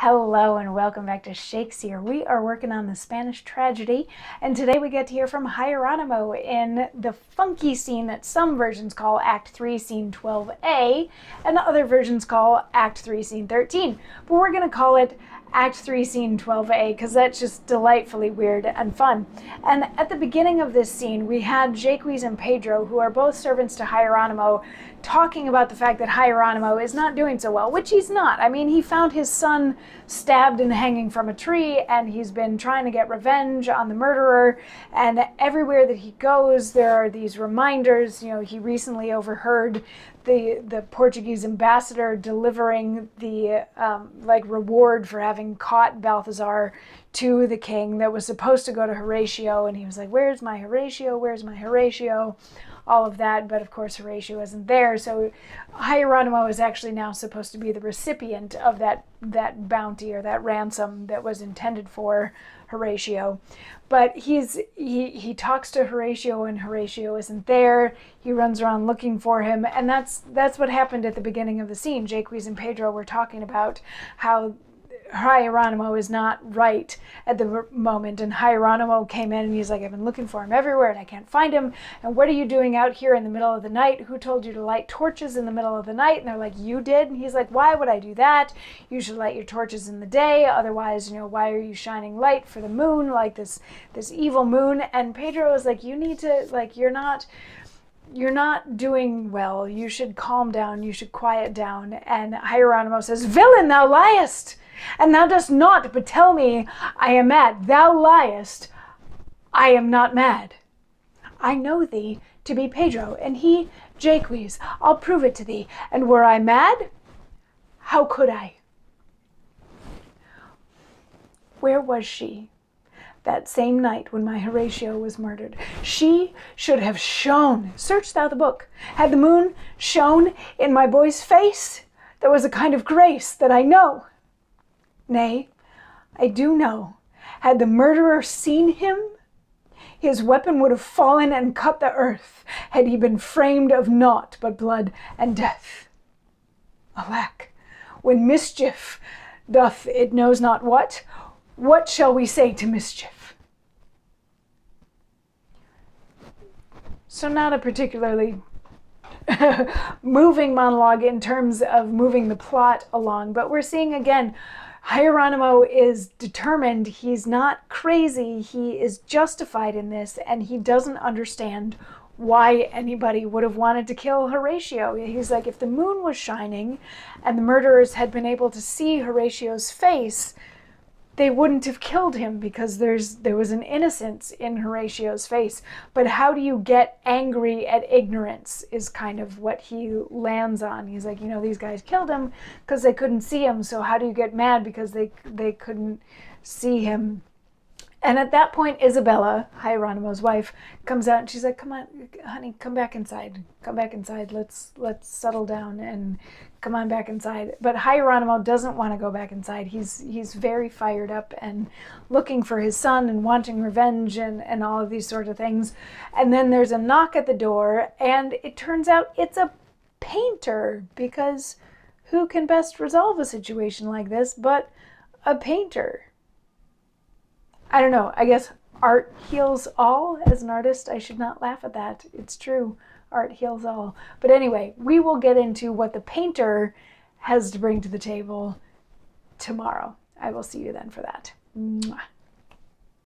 Hello and welcome back to Shakesyear. We are working on the Spanish tragedy, and today we get to hear from Hieronimo in the funky scene that some versions call Act 3, Scene 12a, and other versions call Act 3, Scene 13. But we're going to call it Act 3, Scene 12a, because that's just delightfully weird and fun. And at the beginning of this scene, we had Shakesyear and Pedro, who are both servants to Hieronimo, talking about the fact that Hieronimo is not doing so well, which he's not. I mean, he found his son stabbed and hanging from a tree, and he's been trying to get revenge on the murderer, and everywhere that he goes, there are these reminders. You know, he recently overheard the Portuguese ambassador delivering the reward for having caught Balthazar to the king that was supposed to go to Horatio, and he was like, "Where's my Horatio? Where's my Horatio?" All of that, but of course Horatio isn't there, so Hieronimo is actually now supposed to be the recipient of that bounty or that ransom that was intended for Horatio. But he talks to Horatio, and Horatio isn't there. He runs around looking for him, and that's what happened at the beginning of the scene. Shakesyear and Pedro were talking about how Hieronimo is not right at the moment, and Hieronimo came in and he's like, "I've been looking for him everywhere and I can't find him, and what are you doing out here in the middle of the night? Who told you to light torches in the middle of the night?" And they're like, "You did." And he's like, "Why would I do that? You should light your torches in the day, otherwise, you know, why are you shining light for the moon, like this evil moon?" And Pedro was like, "You need to, like, you're not doing well. You should calm down. You should quiet down." And Hieronimo says, "Villain, thou liest! And thou dost not but tell me I am mad. Thou liest. I am not mad. I know thee to be Pedro, and he Shakesyear. I'll prove it to thee. And were I mad, how could I?" Where was she that same night when my Horatio was murdered? She should have shone. Search thou the book. Had the moon shone in my boy's face, there was a kind of grace that I know. Nay, I do know. Had the murderer seen him, his weapon would have fallen and cut the earth, had he been framed of naught but blood and death. Alack, when mischief doth it knows not what shall we say to mischief? So not a particularly moving monologue in terms of moving the plot along, but we're seeing again, Hieronimo is determined. He's not crazy. He is justified in this, and he doesn't understand why anybody would have wanted to kill Horatio. He's like, if the moon was shining and the murderers had been able to see Horatio's face, they wouldn't have killed him because there was an innocence in Horatio's face. But how do you get angry at ignorance is kind of what he lands on. He's like, you know, these guys killed him because they couldn't see him, so how do you get mad because they couldn't see him? And at that point, Isabella, Hieronimo's wife, comes out and she's like, "Come on, honey, come back inside. Come back inside. Let's settle down and come on back inside." But Hieronimo doesn't want to go back inside. He's very fired up and looking for his son and wanting revenge and all of these sort of things. And then there's a knock at the door, and it turns out it's a painter, because who can best resolve a situation like this but a painter? I don't know. I guess art heals all. As an artist, I should not laugh at that. It's true. Art heals all. But anyway, we will get into what the painter has to bring to the table tomorrow. I will see you then for that. Mwah.